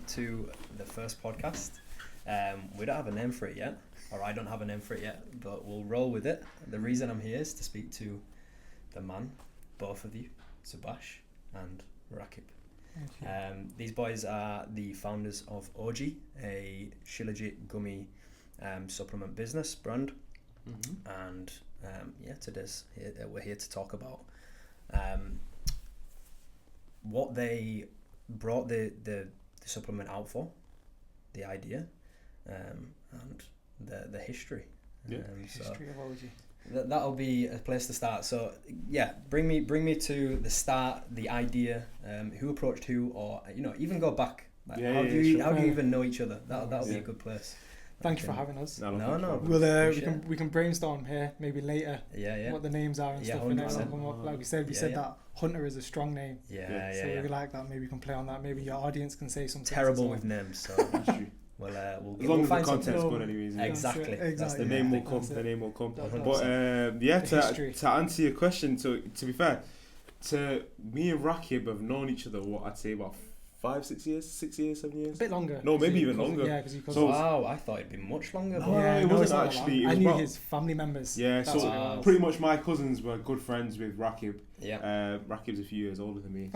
to the first podcast. We don't have a name for it yet, or I don't have a name for it yet, but we'll roll with it. The reason I'm here is to speak to the man, both of you, Zubash and Rakib. These boys are the founders of OJI, a Shilajit gummy supplement business brand. And we're here to talk about what they brought the supplement out for, the idea, and the history. History of OJI. That'll be a place to start. So yeah, bring me to the start, the idea, who approached who, or even go back. Like, how do you even know each other? That'll be a good place. Thank you for having us. No. We can brainstorm here maybe later. Yeah. What the names are and stuff. And like we said, that Hunter is a strong name. So we like that. Maybe we can play on that. Maybe your audience can say something. Terrible with names, so that's true. As long as the content's good, anyways. Exactly. That's the name will come. The name will come. But to answer your question, to be fair, to me and Rakib have known each other. What I'd say about 5, 6 years, 6 years, 7 years. A bit longer. No, maybe even longer. Yeah, because wow, I thought it'd be much longer. It wasn't actually. I knew his family members. Yeah, so pretty much my cousins were good friends with Rakib. Yeah. Rakib's a few years older than me.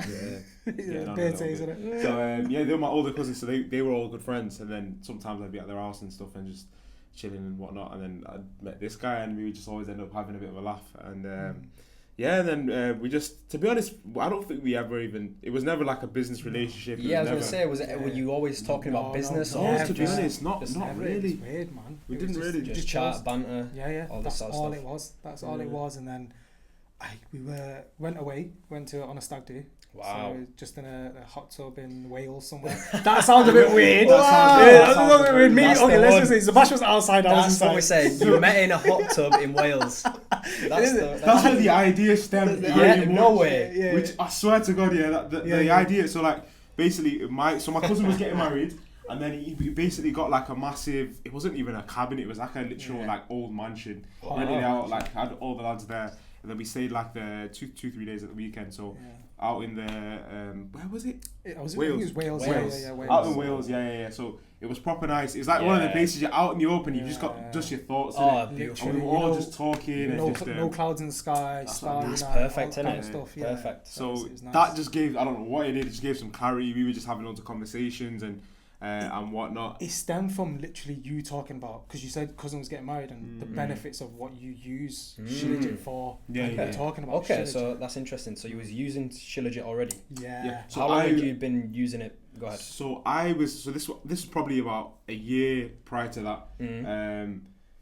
Isn't it? So they were my older cousins, so they were all good friends. And then sometimes I'd be at their house and stuff and just chilling and whatnot. And then I met this guy, and we would just always end up having a bit of a laugh. And then we just, to be honest, I don't think we ever even, it was never like a business relationship. I was going to say, were you always talking about business? No, to be honest, not really. It's weird, man. We didn't really just chat, banter. Yeah. That's all it was. All it was. And then we went on a stag do. Wow. So just in a hot tub in Wales somewhere. That sounds a bit weird. That sounds a bit weird. Let's just say Zubash was outside. I was inside. That's what we're saying. You met in a hot tub in Wales. That's where the idea stemmed. No way. Which I swear to God, the idea. So like basically, my cousin was getting married. And then he basically got like a massive, it wasn't even a cabin, it was like a literal like old mansion. Rented out, like had all the lads there. And then we stayed like the 2-3 days at the weekend. So out in the, where was it? Wales. Wales. Yeah, Wales. Out in Wales, yeah. So it was proper nice. It's like one of the places you're out in the open, you've just got just your thoughts in it. Beautiful. And we were all just talking. No clouds in the sky. That's perfect, isn't it? Stuff, perfect. So nice. that just gave, I don't know what it did, it just gave some clarity. We were just having loads of conversations and whatnot. It stemmed from literally you talking about, because you said cousin was getting married and the benefits of what you use Shilajit for. Talking about. Okay, Shilajit. so that's interesting. So you was using Shilajit already. Yeah. So how long had you been using it? Go ahead. So this was probably about a year prior to that.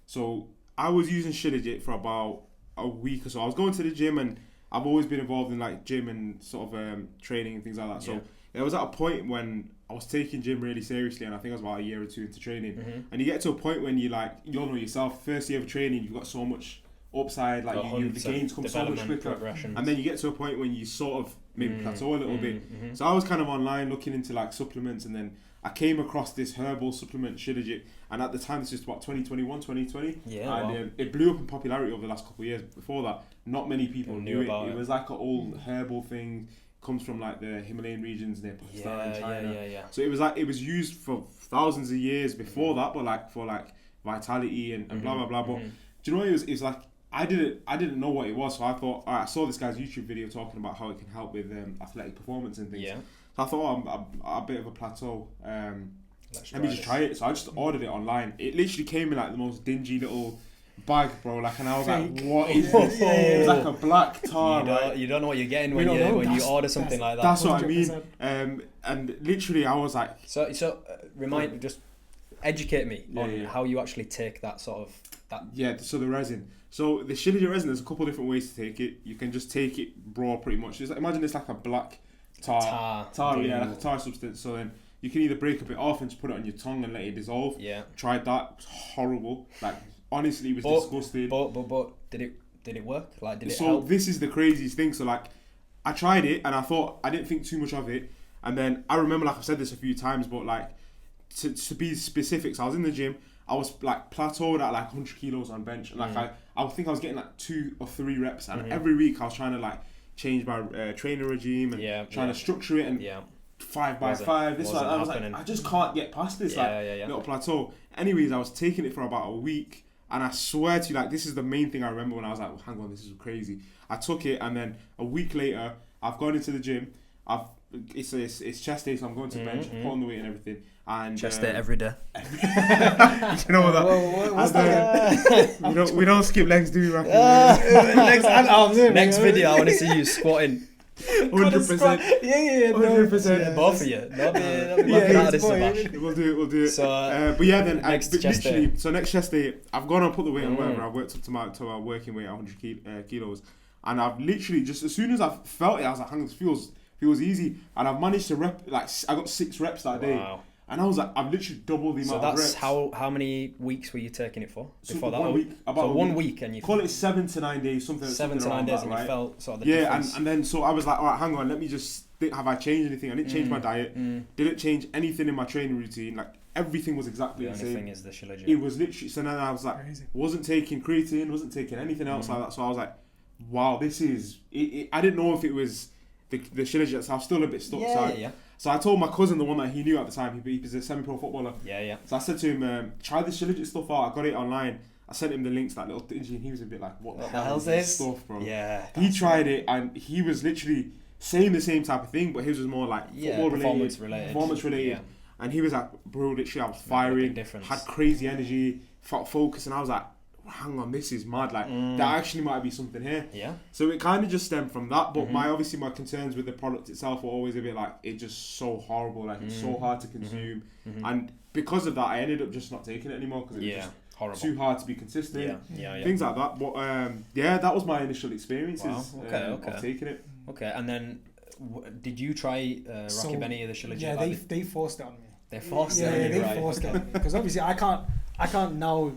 So I was using Shilajit for about a week or so. I was going to the gym, and I've always been involved in like gym and sort of training and things like that. So there was at a point when I was taking gym really seriously, and I think I was about a year or two into training. And you get to a point when you'll know yourself, first year of training, you've got so much upside, like the gains come so much quicker. And then you get to a point when you sort of maybe plateau a little bit. So I was kind of online looking into like supplements, and then I came across this herbal supplement, Shilajit, and at the time, this was what, 2021, 2020? And it blew up in popularity over the last couple of years. Before that, not many people knew it. It was like an old herbal thing. Comes from like the Himalayan regions near Pakistan and China. So it was used for thousands of years before that, but like for like vitality and blah blah blah. But do you know what it was like? I didn't know what it was, so I thought I saw this guy's YouTube video talking about how it can help with athletic performance and things. So I thought I'm a bit of a plateau. Let me just try it. So I just ordered it online. It literally came in like the most dingy little bag, bro, like, and I was like, what is this? It was like a black tar. You don't know what you're getting when you order something like that. That's what I mean. And literally I was like, so just educate me on how you actually take that sort of that. So the resin. So the Shilajit resin, there's a couple of different ways to take it. You can just take it raw, pretty much. Imagine it's like a black tar, like a tar substance. So then you can either break a bit off and just put it on your tongue and let it dissolve. Tried that. It's horrible. Like, honestly, it was disgusting. But did it work? Like, did it help? So this is the craziest thing. So like, I tried it and I thought, I didn't think too much of it. And then I remember, like I've said this a few times, but like, to be specific, so I was in the gym. I was like plateaued at like 100 kilos on bench, and like I think I was getting like 2 or 3 reps, and every week I was trying to like change my training regime and trying to structure it. And 5x5. This one, I was like, I just can't get past this little plateau. Anyways, I was taking it for about a week, and I swear to you, like, this is the main thing I remember when I was like, well, hang on, this is crazy. I took it, and then a week later, I've gone into the gym. It's chest day, so I'm going to bench, put on the weight and everything. And chest day every day. You know what What's that? we don't skip legs, do we, Rakib? Next video, I want to see you squatting. 100%. Yeah. 100%. Both of you. That'll be out of this, Zubash. We'll do it. So, but yeah, then next next chest day, day. I've gone and put the weight on whatever. I've worked up to my working weight, 100 kilos, and I've literally just as soon as I felt it, I was like, hang on, this feels easy, and I've managed to I got 6 reps that day. And I was like, I've literally doubled the amount of reps. So that's how many weeks were you taking it for? Before that? 1 week. About 1 week, and you call it 7 to 9 days, something. 7 to 9 days, and you felt sort of the difference. and then so I was like, all right, hang on, let me just think, have I changed anything? I didn't change my diet. Didn't change anything in my training routine. Like everything was exactly the same. The only thing is the Shilajit. It was literally. So then I was like, wasn't taking creatine, wasn't taking anything else like that. So I was like, wow, this is. I didn't know if it was the Shilajit. So I was still a bit stuck. So I told my cousin, the one that he knew at the time, he was a semi-pro footballer. So I said to him, try the Shilajit stuff out. I got it online. I sent him the links, that little thing, and he was a bit like, what the hell is this stuff, bro? He tried it, and he was literally saying the same type of thing, but his was more like performance related. And he was like, bro, literally I was firing, had crazy energy, felt focused, and I was like, hang on, this is mad. Like there actually might be something here. So it kind of just stemmed from that. But my concerns with the product itself were always a bit like, it's just so horrible. Like it's so hard to consume, and because of that, I ended up just not taking it anymore because it was just horrible. Too hard to be consistent. Things like that. But that was my initial experiences of taking it. Okay, and then did you try Rakib any of the Shilajit? Yeah, they forced it on me. They forced it on you, they forced it on me because obviously I can't now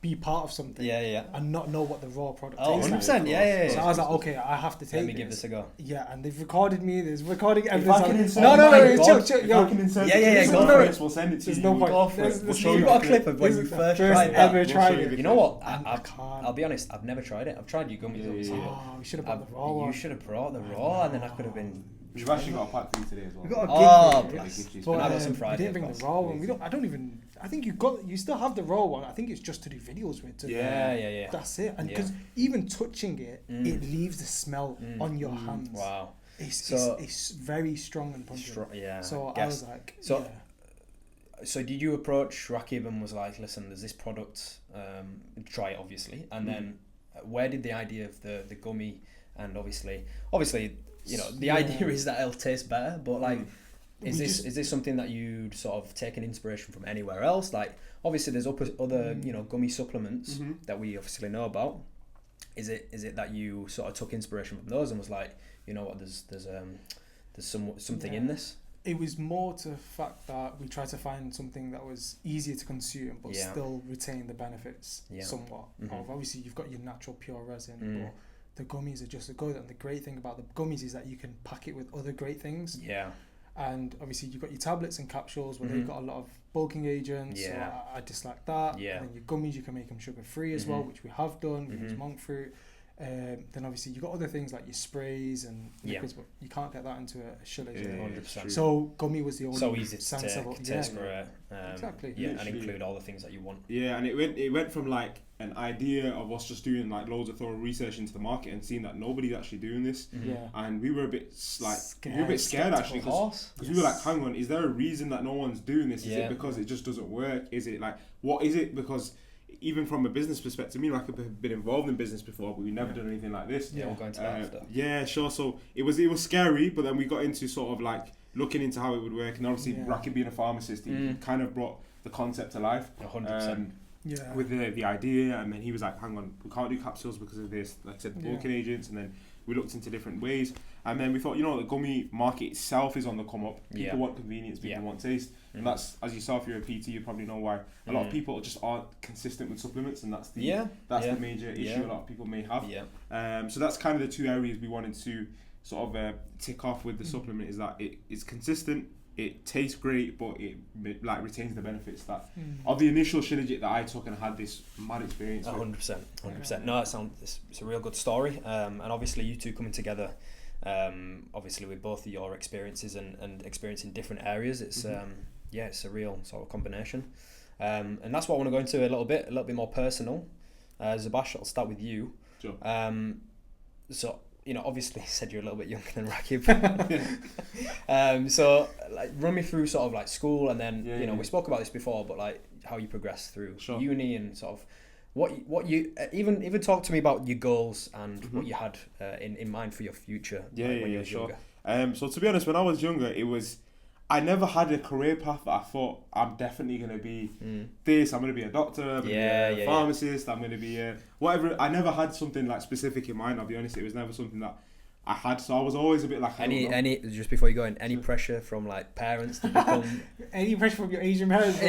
be part of something and not know what the raw product tastes like. 100%, So I was like, okay, I have to take Let me give this a go. Yeah, and they've recorded me. There's recording evidence. No, chill. Go for it. We'll send it to you. There's no point. You've got a clip of when you first tried it. it. You know what? I'll be honest, I've never tried it. I've tried your gummies, obviously. Oh, we should have brought the raw one. You should have brought the raw, and then I could have been... We've actually got a pack for you today as well. We got a gift. But I got some Friday. We didn't bring the raw one. I think you still have the raw one. I think it's just to do videos with. Yeah. That's it. And because even touching it, it leaves the smell on your hands. Wow. It's very strong and pungent. So I was like, So did you approach Rakib and was like, listen, there's this product, try it obviously, and then where did the idea of the gummy, and obviously you know the idea is that it'll taste better, but like is this something that you'd sort of taken inspiration from anywhere else? Like obviously there's other gummy supplements that we obviously know about. Is it that you sort of took inspiration from those and was like, you know what, there's something in this? It was more to the fact that we tried to find something that was easier to consume but still retain the benefits somewhat. Obviously you've got your natural pure resin, but the gummies are just a good. And the great thing about the gummies is that you can pack it with other great things. And obviously you've got your tablets and capsules where they've got a lot of bulking agents. So I dislike that. And then your gummies, you can make them sugar free as well, which we have done. We use monk fruit. Then obviously you've got other things like your sprays and liquids, but you can't get that into a Shilajit. 100%. So gummy was the only so easy to take, taste great. Exactly. And include all the things that you want. And it went from like an idea of us just doing like loads of thorough research into the market and seeing that nobody's actually doing this. And we were a bit scared actually because we were like, hang on, is there a reason that no one's doing this? Is it because it just doesn't work? Is it like, what is it? Because even from a business perspective, me and Rakib have been involved in business before, but we've never done anything like this. We'll go into that after. Yeah, sure. So it was scary, but then we got into sort of like looking into how it would work, and obviously Rakib being a pharmacist, he kind of brought the concept to life. 100%. With the idea, and then he was like, hang on, we can't do capsules because of this, like I said, bulking agents, and then we looked into different ways, and then we thought, the gummy market itself is on the come up. People want convenience, people want taste, and that's, as you saw, if you're a PT, you probably know why a lot of people just aren't consistent with supplements, and that's the major issue a lot of people may have. So that's kind of the two areas we wanted to sort of tick off with the supplement, is that it is consistent, it tastes great, but it like retains the benefits that of the initial Shilajit that I took and had this mad experience. 100%. No, it's a real good story, and obviously you two coming together Obviously with both of your experiences and experience in different areas, it's it's a real sort of combination. And that's what I want to go into a little bit more personal. Zubash, I'll start with you. Sure. So, obviously you said you're a little bit younger than Rakib. So like run me through sort of like school, and then we spoke about this before, but like how you progressed through uni, and sort of what you even talk to me about your goals and what you had in mind for your future when you were younger. So to be honest, when I was younger, I never had a career path that I thought I'm definitely going to be this. I'm going to be a doctor. I'm going to be a pharmacist. I'm going to be whatever. I never had something like specific in mind. I'll be honest. It was never something that I had. So I was always a bit like any just before you go in, any pressure from like parents to become any pressure from your Asian parents?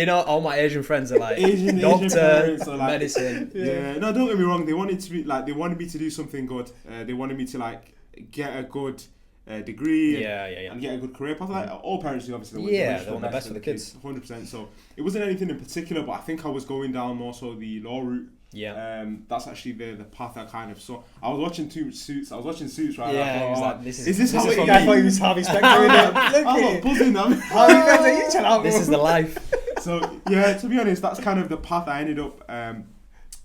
All my Asian friends are like Asian parents are like medicine. No, don't get me wrong. They wanted me to do something good. They wanted me to like get a good degree and get a good career path. Like all parents do, obviously. They want the best for the kids. 100%. So it wasn't anything in particular, but I think I was going down more so the law route. That's actually the path I kind of saw. I was watching too much Suits. Right? This is how it is? I thought he was Harvey Specter. I'm not buzzing them. Harvey Specter, this is the life. So to be honest, that's kind of the path I ended up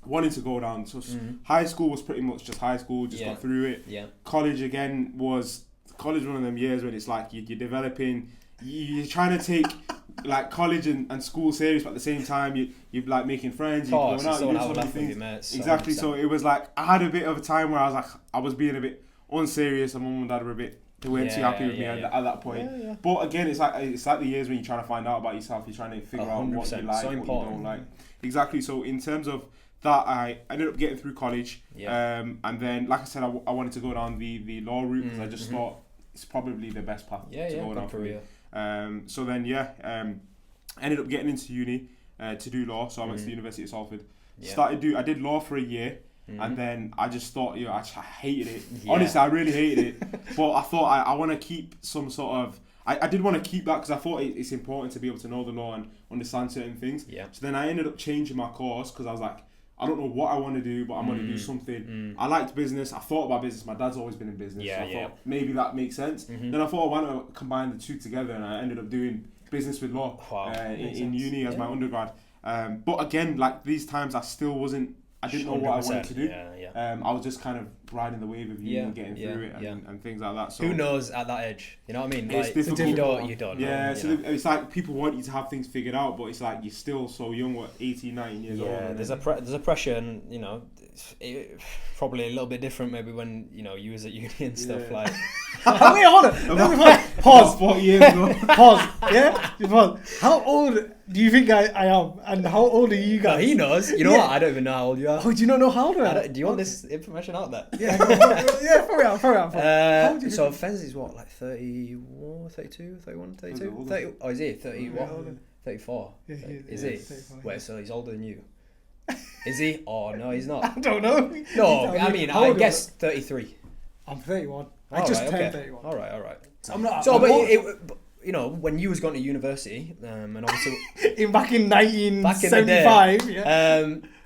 wanting to go down. So high school was pretty much just high school. Just got through it. College again was one of them years when it's like you're developing. You're trying to take like college and school serious, but at the same time you're like making friends, you're going out, you're doing so many things. Exactly. 100%. So it was like I had a bit of a time where I was being a bit unserious, and mum and dad they weren't too happy with me at that point. But again, it's like the years when you're trying to find out about yourself, you're trying to figure out what you like, what you don't like. Exactly. So in terms of that, I ended up getting through college, and then like I said, I wanted to go down the law route because I just thought it's probably the best path to go down for me. So then ended up getting into uni to do law. So I went to the University of Salford. I did law for a year, and then I just thought, I hated it. Honestly, I really hated it. But I thought I want to keep some sort of. I did want to keep that because I thought it's important to be able to know the law and understand certain things. So then I ended up changing my course because I was like, I don't know what I want to do, but I'm going to do something. I liked business. I thought about business. My dad's always been in business. So I thought maybe that makes sense. Then I thought I want to combine the two together, and I ended up doing business with law in uni as my undergrad. But again, like these times, I didn't know what I wanted to do. I was just kind of riding the wave of uni and getting through it and things like that. So who knows at that age? You know what I mean? It's difficult. You don't know. So it's like people want you to have things figured out, but it's like you're still so young, 18, 19 years old. There's a pressure, and it's probably a little bit different maybe when you was at uni and stuff like. Wait, hold on. Pause. 40 years ago. Pause. Yeah. Pause. How old do you think I am, and how old are you guys? No, he knows. You know what? I don't even know how old you are. Oh, do you not know how old I am? Do you want this information out there? Yeah. Throw it out. So Fez is what, like 31, 32, 31, 32? 30, oh, is he 30? What? 34. Yeah, is he? 35, Wait, so he's older than you? Is he? Oh no, he's not. I don't know. No, I mean, I guess 33. I'm 31. I just turned 31. All right. So I'm not. So, but when you was going to university, and obviously back in 1975,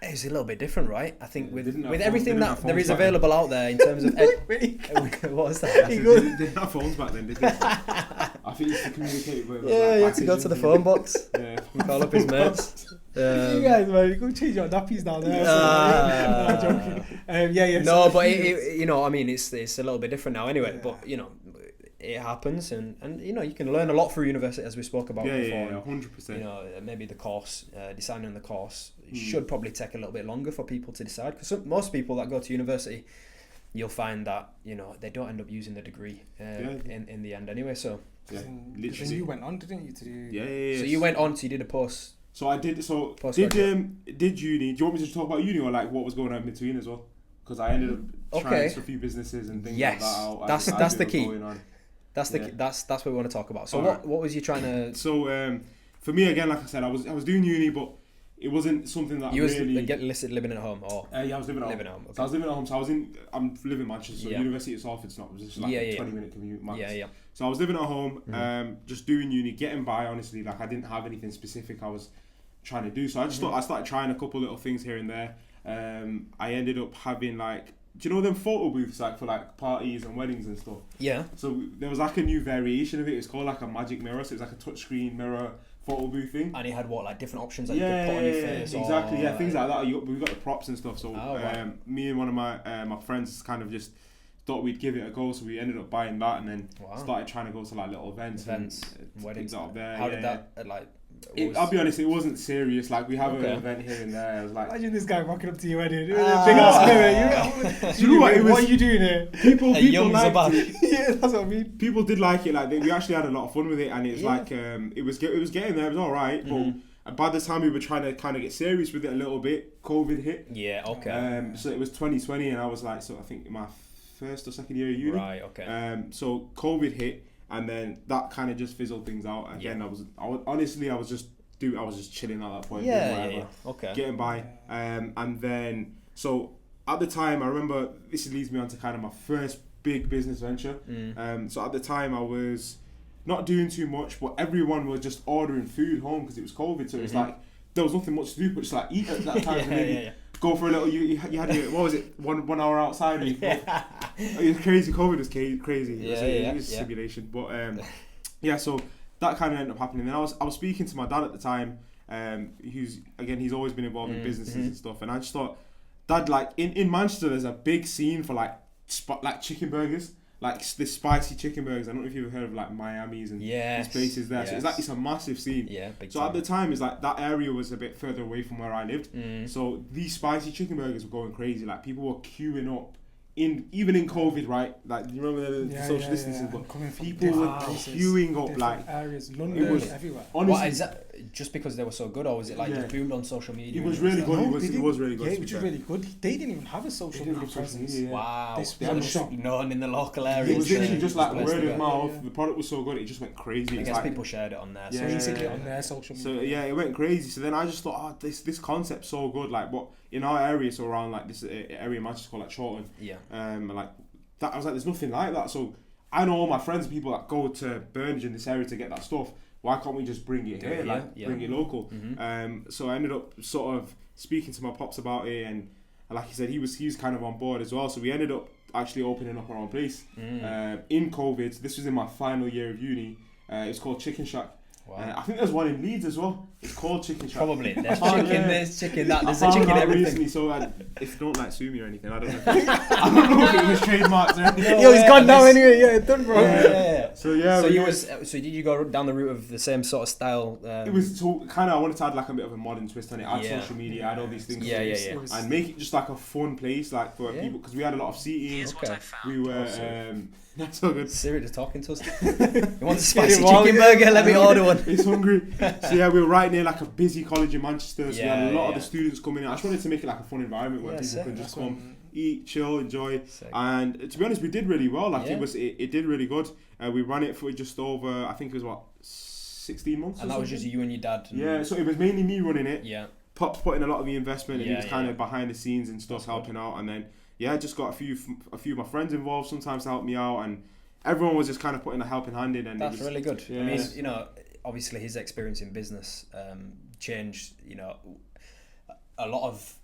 it was a little bit different, right? I think with everything that there is available out there in terms of what was that? They didn't have phones back then, did they? I think you used to communicate with. You had to go to the phone box. And call up his mates. You guys, man, go change your nappies down there. I'm joking. No, but it's a little bit different now, anyway. But it happens, and you can learn a lot through university, as we spoke about before. 100%. Maybe the course, deciding the course should probably take a little bit longer for people to decide, because most people that go to university, you'll find that they don't end up using the degree in the end anyway. So literally. You went on, didn't you, to do? So you went on, so you did a post. So I did. So did uni? Do you want me to talk about uni or like what was going on in between as well? Because I ended up trying a few businesses and things like that. That's the key. That's what we want to talk about. So what was you trying to? So for me again, like I said, I was doing uni, but it wasn't something that you really. was living at home, or I was living at home. Okay. So I was living at home. So I'm living in Manchester. So University of Salford's not. It was just like a 20-minute commute max. So I was living at home, just doing uni, getting by. Honestly, like I didn't have anything specific I was trying to do. So I just thought I started trying a couple little things here and there. I ended up having like do you know them photo booths like for like parties and weddings and stuff? Yeah. So there was like a new variation of it. It's called like a magic mirror. So it's like a touchscreen mirror photo booth thing. And he had what, like different options that you could put on your face? Exactly. Yeah, things like that. We got the props and stuff. So right. me and one of my friends kind of just thought we'd give it a go. So we ended up buying that and then started trying to go to like little events and weddings out there. How did that like? I'll be honest, it wasn't serious. Like we have an event here and there. I was like, imagine this guy rocking up to your wedding. Big ass mirror. Do you know what? What are you doing here? People liked it. Yeah, that's what I mean. People did like it. Like we actually had a lot of fun with it, and it's like it was getting there. It was all right, but by the time we were trying to kind of get serious with it a little bit, COVID hit. Yeah. Okay. So it was 2020, and I was like, so I think my first or second year of uni. Right. Okay. So COVID hit. And then that kind of just fizzled things out. Again, I was just chilling at that point. Yeah. Okay. Getting by. And then, so at the time, I remember, this leads me on to kind of my first big business venture. So at the time, I was not doing too much, but everyone was just ordering food home because it was COVID. So it's like, there was nothing much to do but just like eat at that time. And then go for a little, you had your, what was it, one hour outside. It was crazy. COVID was crazy. It was a simulation. But so that kind of ended up happening. And I was speaking to my dad at the time. He's always been involved in businesses and stuff. And I just thought, Dad, like in Manchester, there's a big scene for like chicken burgers. Like this spicy chicken burgers. I don't know if you've ever heard of like Miami's and these places there. So it's a massive scene. Yeah, big So time. at the time, it's like that area was a bit further away from where I lived. So these spicy chicken burgers were going crazy. Like people were queuing up. Even in COVID, right? Like you remember the social distancing, but people were queuing up like areas, London, everywhere. Honestly, what is that? Just because they were so good, or was it like just boomed on social media? It was really good. It was really good. Yeah, it was really good. They didn't even have a social media presence. Wow, they had a shop. Known in the local area. It was literally just like word of mouth. The product was so good, it just went crazy. I guess people shared it on their social media. So it went crazy. So then I just thought, this concept's so good. Like, what in our area, so around like this area in Manchester called like Chorlton. Like that, I was like, there's nothing like that. So I know all my friends and people that go to Burnage in this area to get that stuff. Why can't we just bring it here? Bring it local. So I ended up sort of speaking to my pops about it, and like he said, he was kind of on board as well. So we ended up actually opening up our own place in COVID. This was in my final year of uni. It's called Chicken Shack. Wow. I think there's one in Leeds as well. It's called Chicken Shack. Probably. There's chicken, there's chicken, there's a chicken everything. Recently, so if don't like sue me or anything, I don't know. I don't know if it was trademarked or anything. Yo, he's gone now anyway. Yeah, it's done, bro. So did you go down the route of the same sort of style? It was so kind of, I wanted to add like a bit of a modern twist on it. Add social media, add all these things. And make it just like a fun place, like for people, because we had a lot of seating. Here's what I found. We were. That's so good. Siri just talking to us. You want a spicy chicken burger? Let me order one. He's hungry. So we were right near like a busy college in Manchester. So we had a lot of the students coming in. I just wanted to make it like a fun environment where people can just come, eat, chill, enjoy. And to be honest, we did really well. Like it did really good. We ran it for just over, I think it was 16 months. And that was just you and your dad. So it was mainly me running it. Yeah. Pops put in a lot of the investment, and he was kind of behind the scenes and stuff, helping out. And then just got a few of my friends involved sometimes to help me out, and everyone was just kind of putting a helping hand in. And that's really good. I mean, obviously his experience in business changed, a lot of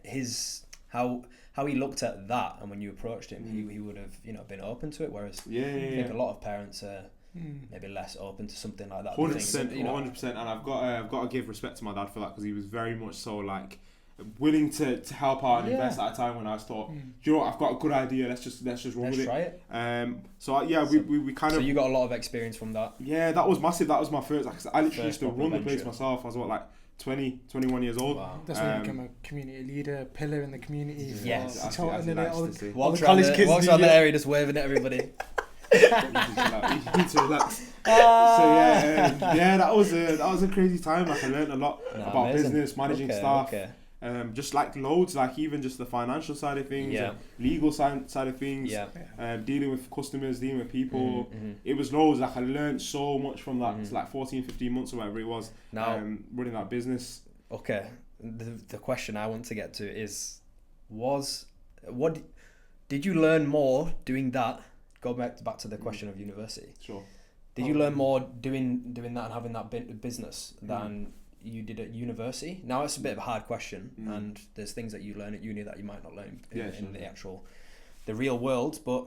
his how he looked at that, and when you approached him, he would have been open to it. Whereas I think a lot of parents are maybe less open to something like that. 100%, and I've got to give respect to my dad for that, because he was very much so like willing to help out and invest at a time when I thought, do you know what, I've got a good idea, let's just run with it. Try it. We kind of. So you got a lot of experience from that. Yeah, that was massive. That was my first. I literally used to run the place myself. I was like 20, 21 years old. Wow. That's when you become a community leader, pillar in the community. Yes. All the college kids walks around the area just waving at everybody. You need to relax. That was a crazy time. Like I learned a lot about business, managing staff. Just like loads, like even just the financial side of things, legal side of things, dealing with customers, dealing with people. It was loads. Like I learned so much from that. It's like 14, 15 months or whatever it was. Now running that business. Okay, the question I want to get to is, did you learn more doing that? Go back to the question of university. Sure. Did you learn more doing that and having that business than you did at university? Now it's a bit of a hard question, and there's things that you learn at uni that you might not learn in the real world. But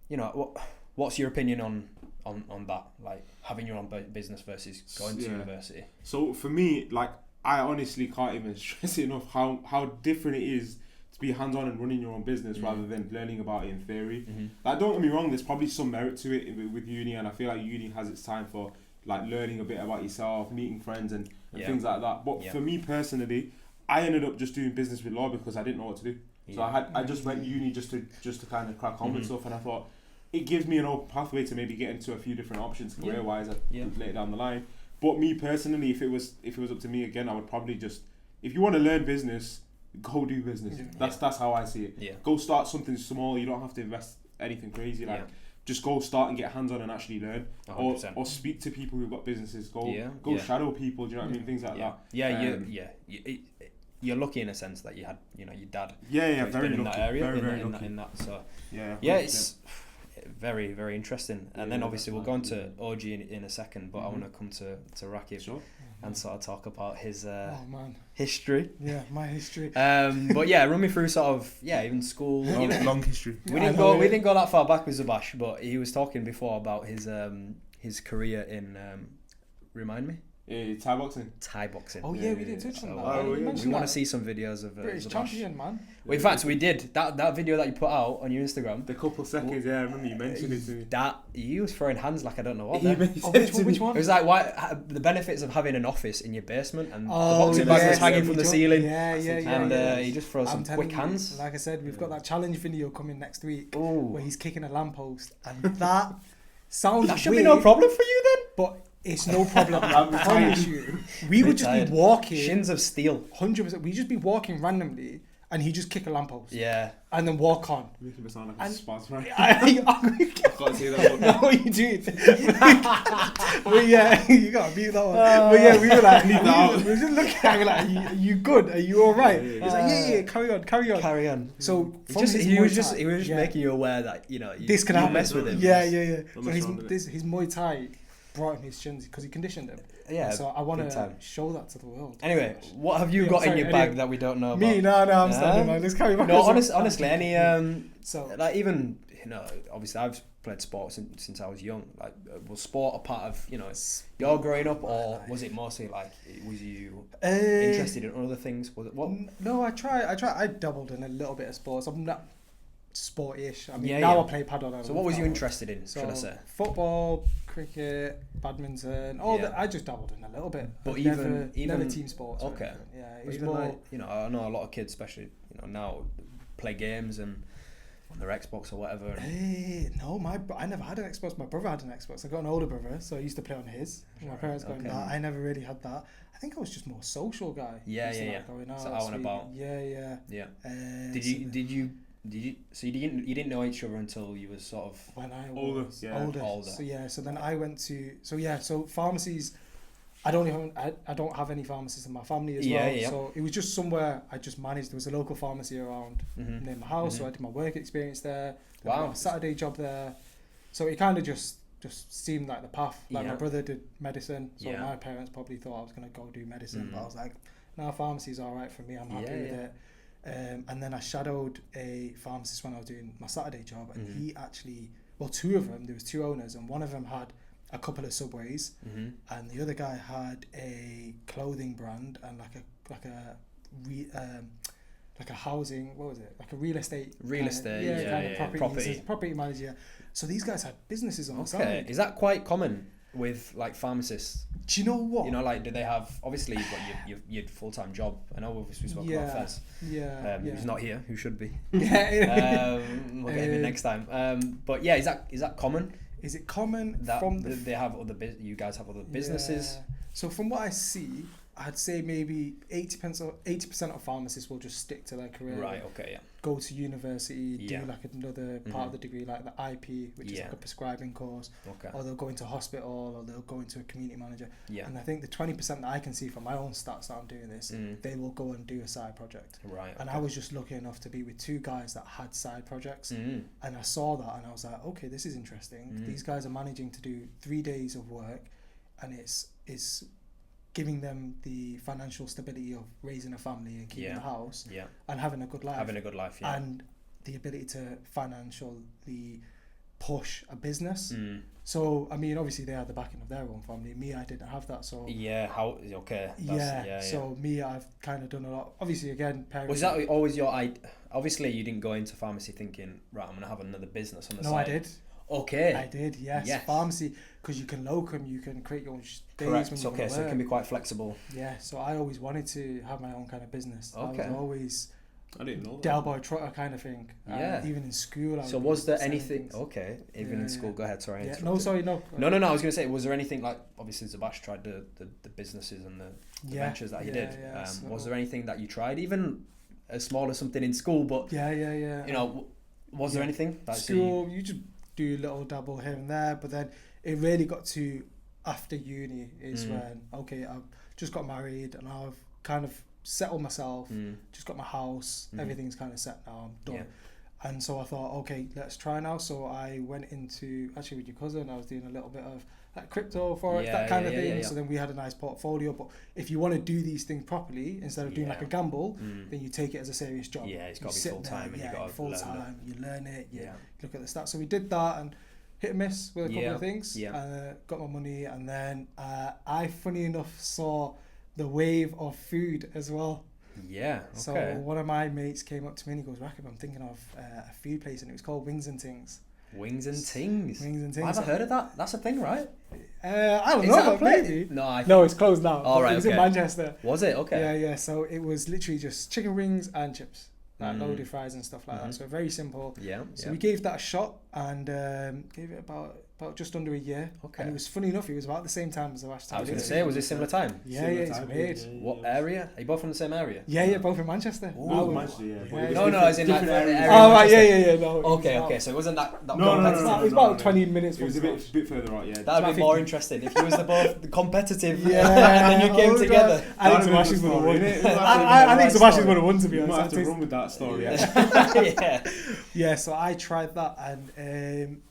you know, what's your opinion on that? Like having your own business versus going to university. So for me, like I honestly can't even stress it enough how different it is to be hands-on and running your own business rather than learning about it in theory. Like don't get me wrong, there's probably some merit to it with uni, and I feel like uni has its time for like learning a bit about yourself, meeting friends and things like that. But for me personally, I ended up just doing business with law because I didn't know what to do. So I just went uni just to kind of crack on with stuff, and I thought it gives me an open pathway to maybe get into a few different options career wise later down the line. But me personally, if it was up to me again, I would probably just, if you want to learn business, go do business. That's how I see it. Go start something small. You don't have to invest anything crazy. Like just go start and get hands on and actually learn, or speak to people who've got businesses. Go shadow people. Do you know what I mean? Things like that. You're lucky in a sense that you had your dad. Very lucky. In that area, very lucky. in that. So it's very, very interesting. And then obviously we'll go into OJI in a second, but I want to come to Rakib and sort of talk about his history. Yeah, my history. But yeah, run me through sort of even school. Long history. We didn't go that far back with Zubash, but he was talking before about his career in remind me. Thai boxing. Oh yeah, we did touch on that. We want to see some videos of British Zubash. champion, man. Well, in fact, we did that video that you put out on your Instagram. The couple seconds, I remember you mentioned it to me. That you was throwing hands like I don't know what. Which one? It was like the benefits of having an office in your basement, and the boxing bag was hanging from the ceiling. And he just throws some quick hands. Like I said, we've got that challenge video coming next week where he's kicking a lamppost, and that sounds that should be no problem for you then. But it's no problem. I promise you. We would just be walking. Shins of steel. 100%. We'd just be walking randomly, and he'd just kick a lamppost. Yeah. And then walk on. Making me sound like a spaz, right? I can't say that one. No, you do. But yeah, you gotta mute that one. But yeah, we were like, we were just looking at him like, are you good? Are you alright? He's like, yeah, carry on. So he was just making you aware that this can happen. Mess with him. Yeah. So his Muay Thai brought him his shins because he conditioned him. Yeah. So I want to show that to the world. Anyway, what have you got in your bag that we don't know about? Me? No, I'm standing man. Let's carry on. No, honestly, any so like even obviously I've played sports since I was young. Like, was sport a part of your growing up, or was it mostly like was you interested in other things? Was it what? No, I dabbled in a little bit of sports. I'm not sporty-ish. I mean, now I play paddle. So what was you interested in? Should I say football, cricket, badminton, I just dabbled in a little bit, but never team sports. Okay, it was more like, I know a lot of kids, especially now, play games and on their Xbox or whatever. No, I never had an Xbox. My brother had an Xbox. I got an older brother, so I used to play on his. My parents got that. I never really had that. I think I was just more social guy. Going out, so out and about. Yeah. Did you? So you didn't know each other until you was sort of when I was older. So then I went to so pharmacies. I don't have any pharmacists in my family as well. So it was just somewhere I just managed. There was a local pharmacy around near my house, so I did my work experience there. Wow, I got a Saturday job there. So it kind of just seemed like the path. Like my brother did medicine, so my parents probably thought I was gonna go do medicine, but I was like, no, pharmacy's all right for me. I'm happy with it. And then I shadowed a pharmacist when I was doing my Saturday job, and he actually, two of them, there was two owners, and one of them had a couple of Subways, and the other guy had a clothing brand and like a housing, what was it? Like a real estate, property manager. So these guys had businesses on the side. Is that quite common with like pharmacists? Do you know what? Like, do they have, obviously you've got your full-time job. I know we spoke about Fez. Who's not here, who should be. We'll get him in next time. But yeah, is that common? Is it common that they have you guys have other businesses? Yeah. So from what I see, I'd say maybe 80% of pharmacists will just stick to their career. Right. Okay. Yeah. Go to university, do like another part of the degree, like the IP, which is like a prescribing course. Okay. Or they'll go into hospital, or they'll go into a community manager. Yeah. And I think the 20% that I can see from my own stats that I'm doing this, they will go and do a side project. Right. And I was just lucky enough to be with two guys that had side projects, and I saw that, and I was like, okay, this is interesting. These guys are managing to do 3 days of work, and it's giving them the financial stability of raising a family and keeping the house and having a good life. And the ability to financially push a business. So, I mean, obviously they had the backing of their own family. Me, I didn't have that. So so me, I've kind of done a lot. Obviously, again, parents. Was that always your idea? Obviously, you didn't go into pharmacy thinking, right, I'm going to have another business on the side. No, I did. Okay. I did, yes. Pharmacy, because you can locum, you can create your own days. Correct. When you Okay, so it can be quite flexible. Yeah, so I always wanted to have my own kind of business. Okay. I didn't know that. Del Boy Trotter kind of thing. Even in school. So was there anything? Okay, even in school. Go ahead. Sorry. Yeah. No. No. I was going to say, was there anything like, obviously Zubash tried the businesses and the ventures that he did. Was there anything that you tried, even as small as something in school? But you know, was there anything? Like school, you just do a little dabble here and there, but then it really got to after uni is when I've just got married and I've kind of settled myself, just got my house, everything's kind of set now, I'm done. And so I thought, okay, let's try now. So I went into, actually with your cousin, I was doing a little bit of like crypto, forex, that kind of thing. So then we had a nice portfolio. But if you want to do these things properly, instead of doing like a gamble, then you take it as a serious job. Yeah, it's got to be full time, and you got to full time. You learn it. You look at the stats. So we did that and hit and miss with a couple of things. Got my money, and then I, funny enough, saw the wave of food as well. Yeah. Okay. So one of my mates came up to me and he goes, Rakib, I'm thinking of a food place, and it was called Wings and Tings. Wings and Tings. Wings and Tings. I've never heard of that. That's a thing, right? I don't Is know. that a place? Maybe. No, it's closed now. Oh, right, it was in Manchester. Was it? Okay. Yeah. So it was literally just chicken wings and chips, like loaded fries and stuff like that. So very simple. Yeah. So we gave that a shot and gave it about just under a year. Okay. And it was funny enough, it was about the same time as the last time. I was going to say, was it similar time? Yeah, it's weird. What area? Are you both from the same area? Yeah, both in Manchester. Manchester, No, as in like area. Oh, right, yeah. No. Okay. So it wasn't that. No. It's about 20 minutes. It was a bit further out. Yeah. That would be more interesting if you was both competitive. Yeah. And then you came together. I think Zubash would have won. I think Zubash would have won, to be honest. You might have to run with that story. Yeah. So I tried that, and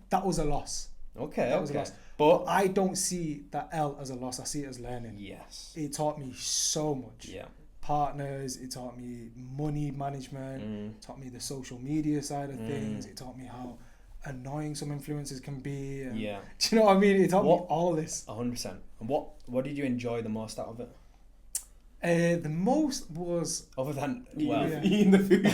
that was a loss. Okay. That was a loss. But I don't see that L as a loss. I see it as learning. Yes. It taught me so much. Yeah. Partners. It taught me money management. It taught me the social media side of things. It taught me how annoying some influencers can be. And, do you know what I mean? It taught me all this. 100%. And what did you enjoy the most out of it? The most was other than eating the food.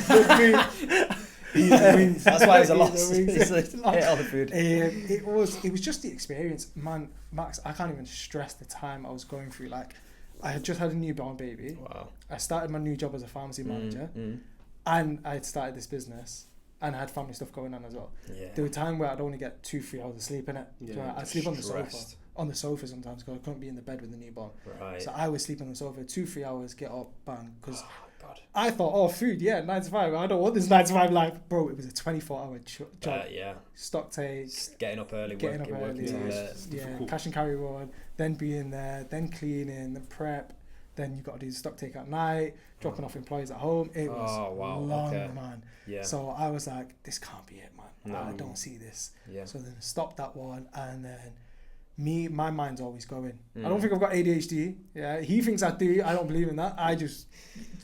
That's why it was a loss. All the food. It was just the experience, man. Max, I can't even stress the time I was going through. Like, I had just had a newborn baby. Wow. I started my new job as a pharmacy manager, and I had started this business, and I had family stuff going on as well. Yeah. There were times where I'd only get 2-3 hours of sleep in it. Yeah, so I'd sleep on the sofa sometimes because I couldn't be in the bed with the newborn. Right. So I would sleep on the sofa 2-3 hours, get up, bang, because. God. I thought, food, 9 to 5. I don't want this 9 to 5 life. Bro, it was a 24-hour job. Stock take. Getting up early, working cash and carry run, then being there, then cleaning, then prep, then you got to do the stock take at night, dropping off employees at home. It was long, man. Yeah. So I was like, this can't be it, man. I don't see this. Yeah. So then I stopped that one, and then my mind's always going. I don't think I've got ADHD. Yeah, he thinks I do. I don't believe in that. I just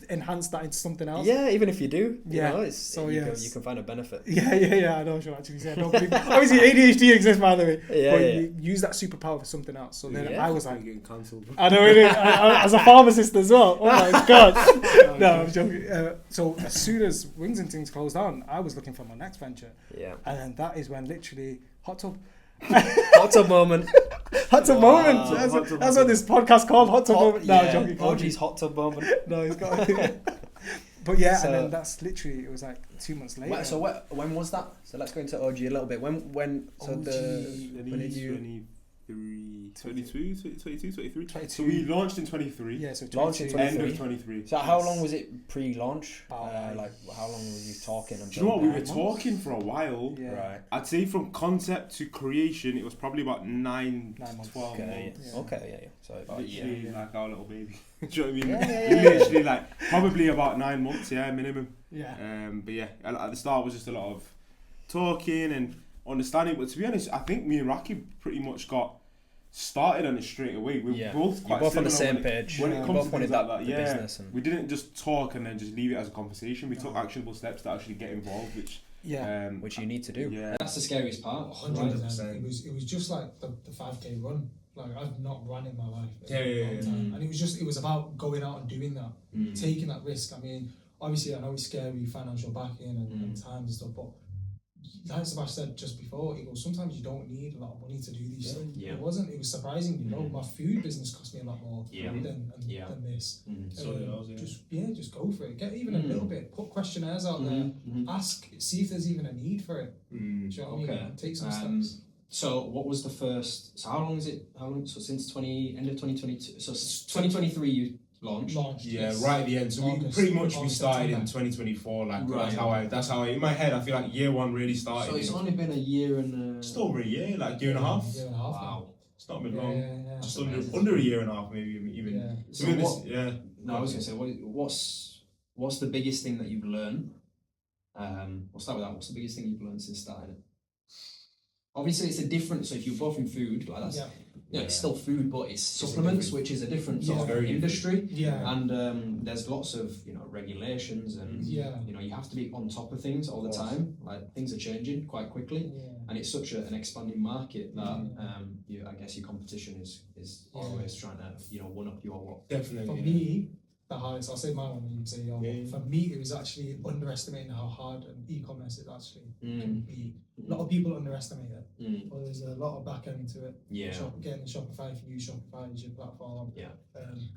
enhance that into something else. Yeah, even if you do, you know, you can find a benefit. Yeah. I know what you're actually saying. I don't believe. Obviously, ADHD exists, by the way. You use that superpower for something else. So then I was like, getting cancelled. I know it. As a pharmacist as well. Oh my god. No, I'm joking. So as soon as Wings and Things closed down, I was looking for my next venture. Yeah. And then that is when literally hot tub. Hot tub moment. Hot tub moment. That's what this podcast called. Hot tub moment. No, joking. OJI's hot tub moment. No, it's got. But yeah, so, and then that's literally, it was like 2 months later. So when was that? So let's go into OJI a little bit. When did you? 22, 23. So we launched in 23. Yeah, so launched in 23. End of 23. So how long was it pre-launch? Like how long were you talking? Do you know what? We were talking for a while. Yeah. Right. I'd say from concept to creation, it was probably about 9 months. 12 months. Yeah. Okay, yeah. So about literally like our little baby. Do you know what I Yeah. mean? Literally like probably about 9 months, minimum. Yeah. But yeah, at the start was just a lot of talking and understanding. But to be honest, I think me and Rakib pretty much got started on it straight away. We're both quite both on the similar same page. When it comes to things like that, the business and we didn't just talk and then just leave it as a conversation. We took actionable steps to actually get involved, which you need to do. Yeah, that's the scariest part. 100%. It was just like the 5K run. Like I've not run in my life. And it was about going out and doing that, taking that risk. I mean, obviously I know it's scary, financial backing and time and stuff, but like Zubash said just before, he goes, sometimes you don't need a lot of money to do these things. It was surprising, you know, my food business cost me a lot more than this. Just go for it. Get even a little bit, put questionnaires out there, ask, see if there's even a need for it. Do you know what I mean? Take some steps. So what was the first, so how long is it, so since end of 2022, so 2023 you launched? Right at the end. So August, we started in 2024. Like that's how I in my head I feel like year one really started. So it's only been a year and just over a year, like year and a half. Wow. It's not been long. Just under a year and a half, maybe even. Yeah. So I was gonna say, what's the biggest thing that you've learned? We'll start with that. What's the biggest thing you've learned since starting it? Obviously, it's a different. So if you're both in food, like that's it's still food, but it's supplements, which is a different sort of industry. And there's lots of regulations, and you have to be on top of things all the time. Like things are changing quite quickly, and it's such an expanding market that I guess your competition is always trying to one up your what. Definitely. For me, the hardest, I'll say my one when you say your for me, it was actually underestimating how hard an e-commerce it actually can be. A lot of people underestimate it, but there's a lot of back end to it. Getting the Shopify, if you use Shopify as your platform.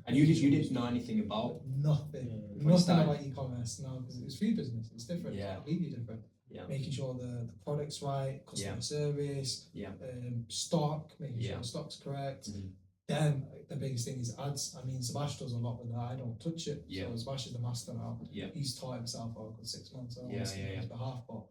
And you didn't know anything about? Nothing about e-commerce, no, because it's food business, it's different, it's completely different. Making sure the product's right, customer service, stock, making sure the stock's correct. Then the biggest thing is ads. I mean, Zubash does a lot with that. I don't touch it. So Zubash is the master now. He's taught himself over 6 months on his behalf. But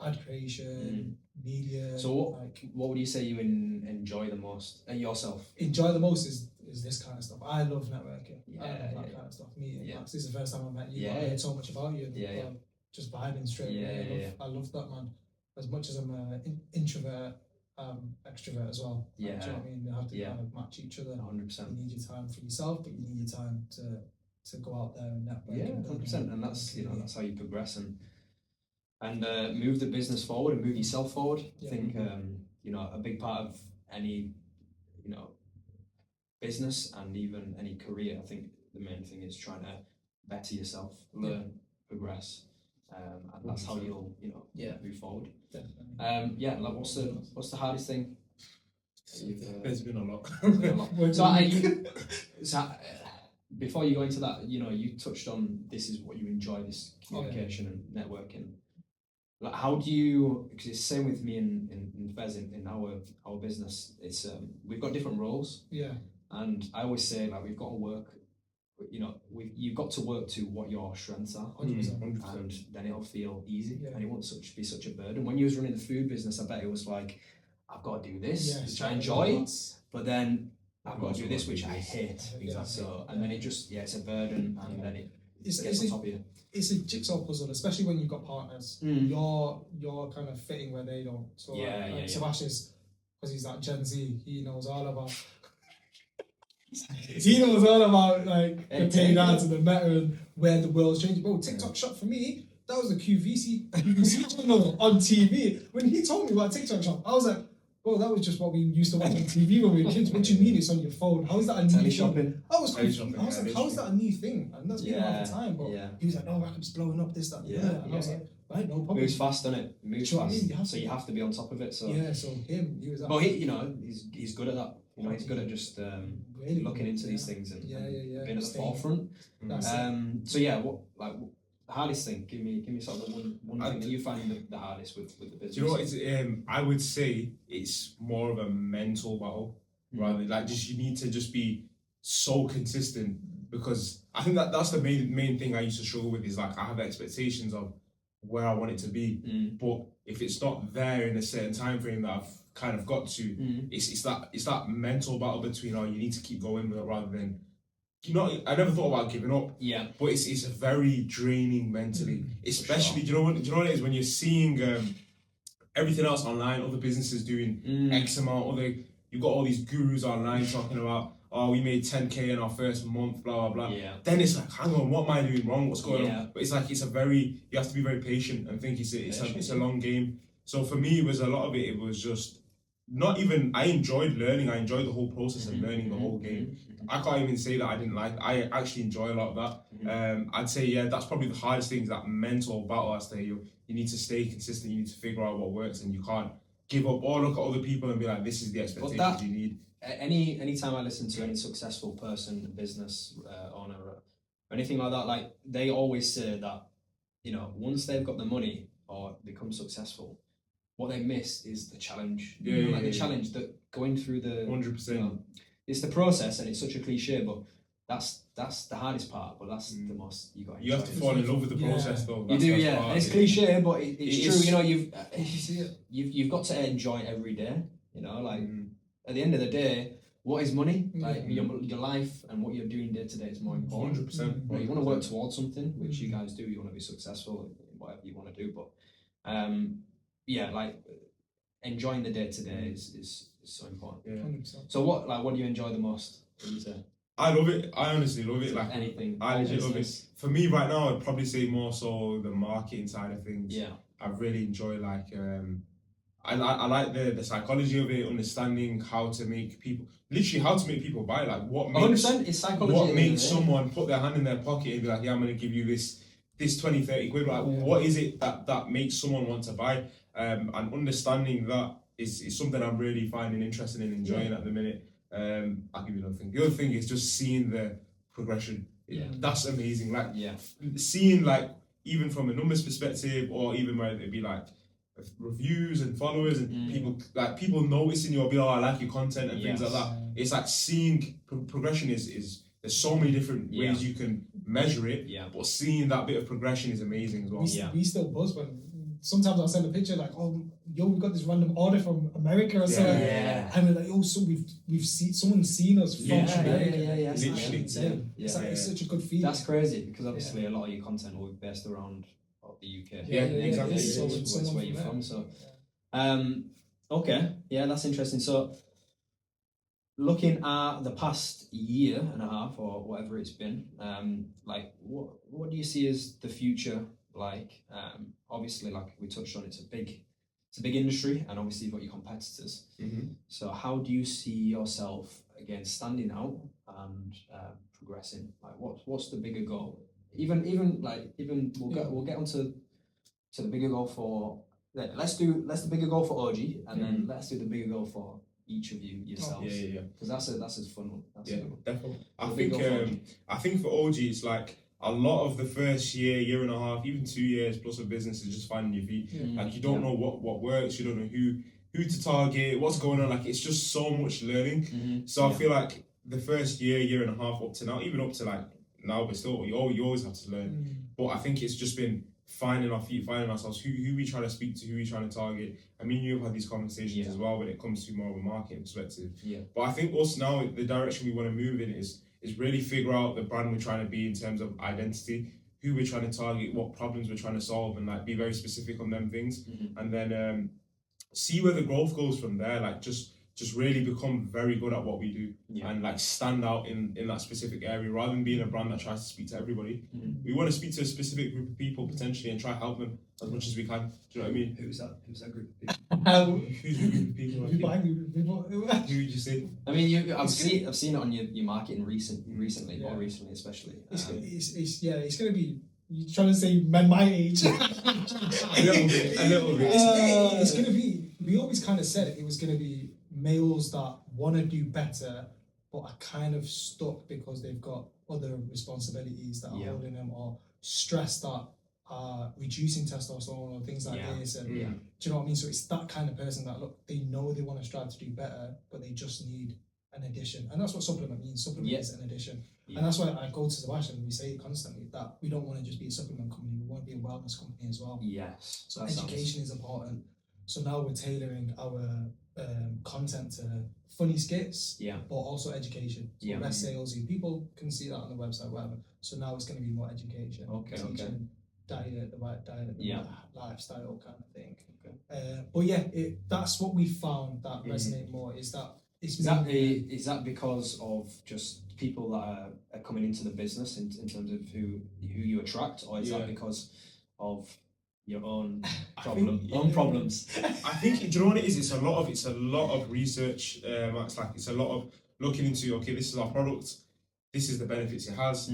ad creation, media. So what would you say you enjoy the most yourself? Enjoy the most is this kind of stuff. I love networking. I love that kind of stuff. Max, this is the first time I met you. I heard so much about you. Just vibing straight away. I love that, man. As much as I'm an introvert, extrovert as well. Do you know what I mean? They have to kind of match each other. 100%. You need your time for yourself, but you need your time to go out there and network. 100%. And that's that's how you progress and move the business forward and move yourself forward. I think a big part of any business and even any career, I think the main thing is trying to better yourself, learn, progress. And that's how you'll move forward. Definitely. Like what's the hardest thing? There's been a lot. Before you go into that, you touched on this is what you enjoy, this communication and networking. Like how do you? Because it's the same with me and Fez in our business. It's we've got different roles. And I always say like we've got to work. You've got to work to what your strengths are, 100%. and then it'll feel easy, and it won't be such a burden. When you was running the food business, I bet it was like, I've got to do this, which I enjoy, but then I've got to do this, which I hate. Exactly. So, and then it just it's a burden, and then it gets on top of you. It's a jigsaw puzzle, especially when you've got partners. You're kind of fitting where they don't. So Zubash is, because he's that Gen Z, he knows all about. He knows all about like the pay downs and the meta and where the world's changing. Bro, TikTok Shop for me, that was the QVC channel on TV. When he told me about TikTok Shop, I was like, bro, that was just what we used to watch on TV when we were kids. What do you mean it's on your phone? How is that a new thing? I was like, how is that a new thing? And that's been around for time. But he was like, no, Rakib's blowing up this, that, and I was like, right, no problem. Moves fast, doesn't it? Moves fast. You so you have to be on top of it. So so he was. Well, he's good at that. He's good at just really looking into these things and being at the forefront. What the hardest thing? Give me sort of one thing that you find the hardest with the business. Do you know what? It's, I would say it's more of a mental battle, rather like you need to just be so consistent, because I think that's the main thing I used to struggle with, is like I have expectations of where I want it to be, but if it's not there in a certain time frame that I've kind of got to, it's that mental battle between you need to keep going rather than I never thought about giving up. But it's a very draining mentally, especially do you know what it is when you're seeing everything else online, other businesses doing X amount, you've got all these gurus online talking about, oh, we made 10k in our first month, blah blah blah. Then it's like, hang on, what am I doing wrong? What's going on? But it's like you have to be very patient and think it's a long game. So for me, it was a lot of it. It was just not even. I enjoyed learning. I enjoyed the whole process of learning the whole game. I can't even say that I didn't like. I actually enjoy a lot of that. I'd say that's probably the hardest thing, is that mental battle. I say you need to stay consistent. You need to figure out what works, and you can't give up or look at other people and be like, this is the expectations you need. Any time I listen to any successful person, business owner, or anything like that, like they always say that, once they've got the money or become successful, what they miss is the challenge. The challenge that going through the 100%. It's the process, and it's such a cliche, but that's the hardest part. But that's the most you got. You have to fall in love with the process, though. You do, And it's cliche, but it's true. You've got to enjoy every day. At the end of the day, what is money? Like your life and what you're doing day to day is more important. 100%. You want to work towards something, which you guys do. You want to be successful in whatever you want to do, but enjoying the day to day is so important. 100%. So what do you enjoy the most? I love it. I honestly love it. Like anything. I legit love it. For me right now, I'd probably say more so the marketing side of things. Yeah. I really enjoy I like the psychology of it, understanding how to make people buy. Like what makes 100% is psychology. What makes someone put their hand in their pocket and be like, yeah, I'm gonna give you this 20, 30 quid. Like what is it that makes someone want to buy? And understanding that is something I'm really finding interesting and enjoying at the minute. I'll give you another thing. The other thing is just seeing the progression. That's amazing. Like seeing even from a numbers perspective, or even where it'd be like reviews and followers and people noticing you or be I like your content and things like that. It's like seeing progression is there's so many different ways you can measure it. But seeing that bit of progression is amazing as well. We still buzz when sometimes I'll send a picture like, oh, we've got this random order from America or something. And we're like, so we've seen someone's seen us from America. Literally. It's such a good feeling. That's crazy, because obviously a lot of your content will be based around the UK. Exactly. So that's where you're from. So, okay, that's interesting. So, looking at the past year and a half or whatever it's been, what do you see as the future like? Obviously, like we touched on, it's a big industry, and obviously you've got your competitors. So how do you see yourself again standing out and progressing? Like what's the bigger goal? Even we'll get onto the bigger goal for let's do the bigger goal for OJI, and then let's do the bigger goal for each of you yourselves. Because that's a fun one. Definitely. I think for OJI it's like a lot of the first year and a half, even 2 years plus of business is just finding your feet. Like you don't know what works, you don't know who to target, what's going on. Like it's just so much learning. So I feel like the first year and a half up to now, even up to like now, but still you always have to learn. But I think it's just been finding our feet, finding ourselves, who we trying to speak to, who we trying to target. I mean, you've had these conversations as well when it comes to more of a marketing perspective. But I think us now, the direction we want to move in is really figure out the brand we're trying to be in terms of identity, who we're trying to target, what problems we're trying to solve, and like be very specific on them things. And then see where the growth goes from there. Like just really become very good at what we do and like stand out in that specific area, rather than being a brand that tries to speak to everybody. We want to speak to a specific group of people potentially and try to help them as much as we can. Do you know what I mean? Who's that group of people? Who's the group of people? Who would you say? I mean, I've seen it on your marketing recently, more recently especially. It's gonna be. You're trying to say men my age. a little bit. It's gonna be. We always kind of said it was gonna be males that want to do better, but are kind of stuck because they've got other responsibilities that are holding them, or stress that are reducing testosterone or things like this. And do you know what I mean? So it's that kind of person that they know they want to strive to do better, but they just need an addition. And that's what supplement means. Supplement is an addition. And that's why I go to Zubash and we say it constantly, that we don't want to just be a supplement company, we want to be a wellness company as well. So education is important. So now we're tailoring our content to funny skits, but also education. So less salesy. People can see that on the website, whatever. So now it's going to be more education. Teaching diet, the right diet, the right lifestyle kind of thing. But that's what we found that resonate more, is that It's Is that because of just people that are coming into the business in terms of who you attract, or is that because of your own problems? I think, do you know what it is? It's a lot of research. It's a lot of looking into, okay, this is our product, this is the benefits it has.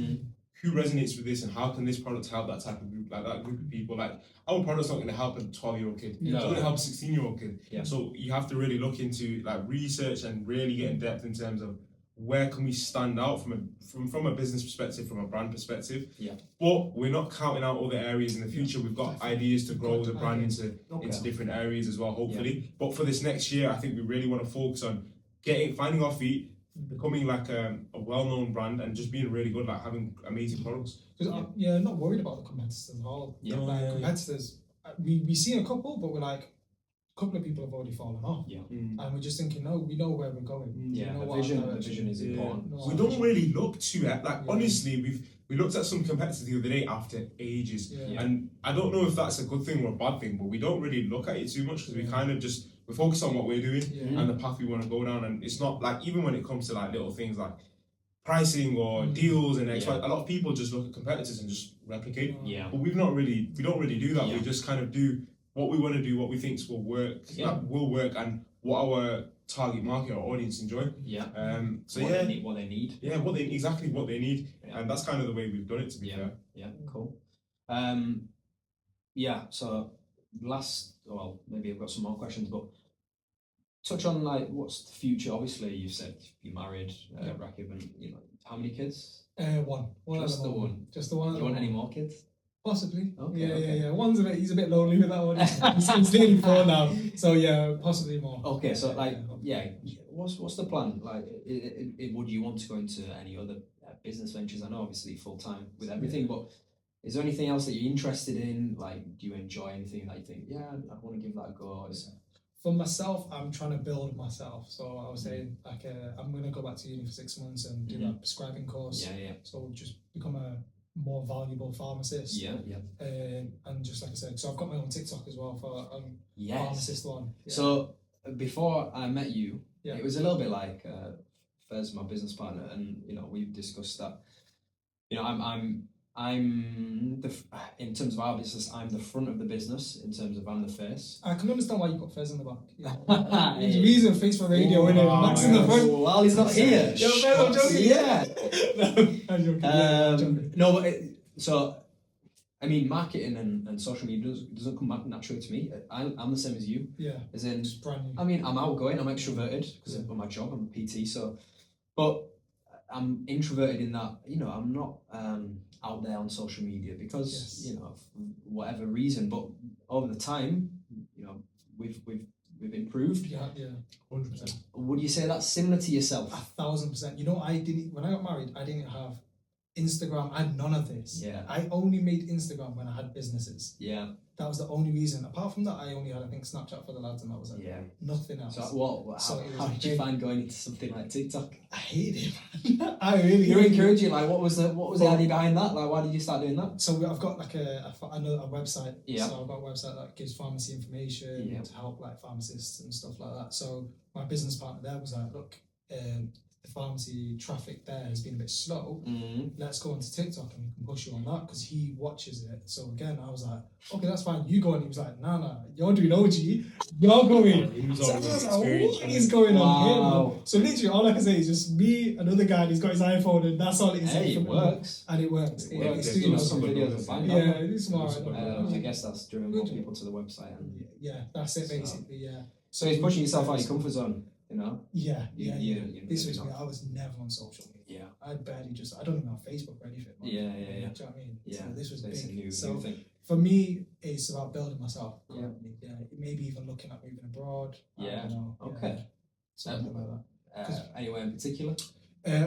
Who resonates with this, and how can this product help that type of group, like that group of people? Like, our product's not going to help a 12-year-old kid. It's not going to help a 16-year-old kid. Yeah. So you have to really look into like research and really get in depth in terms of where can we stand out from a business perspective, from a brand perspective. Yeah. But we're not counting out other areas in the future. We've got ideas to grow the brand into different areas as well, hopefully. Yeah. But for this next year, I think we really want to focus on finding our feet, becoming like a well-known brand, and just being really good, like having amazing products. Because I'm not worried about the competitors at all. Competitors, we see a couple, but we're like, a couple of people have already fallen off. Yeah. And we're just thinking, no, we know where we're going. Yeah, the vision is important. We don't really look to it. Like, honestly, we looked at some competitors the other day after ages, and I don't know if that's a good thing or a bad thing, but we don't really look at it too much because we kind of just we focus on what we're doing and the path we want to go down. And it's not like, even when it comes to like little things like pricing or deals and X, Y, a lot of people just look at competitors and just replicate. Yeah. But we don't really do that. We just kind of do what we want to do, what we think will work, and what our target market or audience enjoy. Yeah. What they need. Yeah, what they need. Yeah. And that's kind of the way we've done it, to be fair. Yeah, cool. So maybe I've got some more questions, but touch on like what's the future. Obviously, you've said you're married, Rakib, and how many kids? One. Just the one. Just the one. Do you want any more kids? Possibly. Okay, yeah. He's a bit lonely with that one. He's nearly 4 now, so possibly more. Okay, so what's the plan? Like, would you want to go into any other business ventures? I know obviously full time with everything, but is there anything else that you're interested in? Like, do you enjoy anything that you think, I want to give that a go? For myself, I'm trying to build myself. So I was saying, like, I'm going to go back to uni for 6 months and do that prescribing course. So just become a more valuable pharmacist. And just like I said, so I've got my own TikTok as well for pharmacist one. Yeah. So before I met you, it was a little bit like Fez, my business partner, and we've discussed that. I'm in terms of our business, I'm the front of the business in terms of I'm the face. I can understand why you put Fez in the back. Yeah. There's a reason, face for radio, isn't it? Max in the front. Well, he's not here. Yo, Fez, I'm joking. Yeah. I'm joking. No, but marketing and social media doesn't come back naturally to me. I'm the same as you. Yeah. As in, it's brand new. I'm outgoing, I'm extroverted because of my job, I'm a PT. So, but I'm introverted in that, I'm not out there on social media because, for whatever reason. But over the time, we've improved. Yeah, 100%. Would you say that's similar to yourself? 1,000%. When I got married, I didn't have Instagram. I had none of this. Yeah. I only made Instagram when I had businesses. Yeah. That was the only reation. Apart from that, I only had, I think, Snapchat for the lads, and that was it. Yeah. Nothing else. So how did you find going into something like TikTok? I hate it, man. I really. You're encouraging. Like, what was the idea behind that? Like, why did you start doing that? So I've got like a website. Yeah. So I've got a website that gives pharmacy information to help like pharmacists and stuff like that. So my business partner there was like, look, the pharmacy traffic there has been a bit slow. Let's go onto TikTok and we can push you on that because he watches it. So again, I was like, okay, that's fine. You go, and he was like, nah, you're doing OG. You're going. So I was like, what is going on here, man? So literally, all I can say is just me, another guy. He's got his iPhone, and that's all it is. Hey, it works. And it works. Some videos are fine. Yeah, it is smart. I guess that's drawing more people to the website. Yeah, that's it basically. Yeah. So he's pushing yourself out of your comfort zone. Yeah. This was me. I was never on social media. Yeah. I don't even have Facebook or anything. Yeah. Do you know what I mean? Yeah. So this was big. New thing. For me, it's about building myself. Yeah. Maybe even looking at moving abroad. Yeah. I don't know. Okay. Something like that. Anywhere in particular?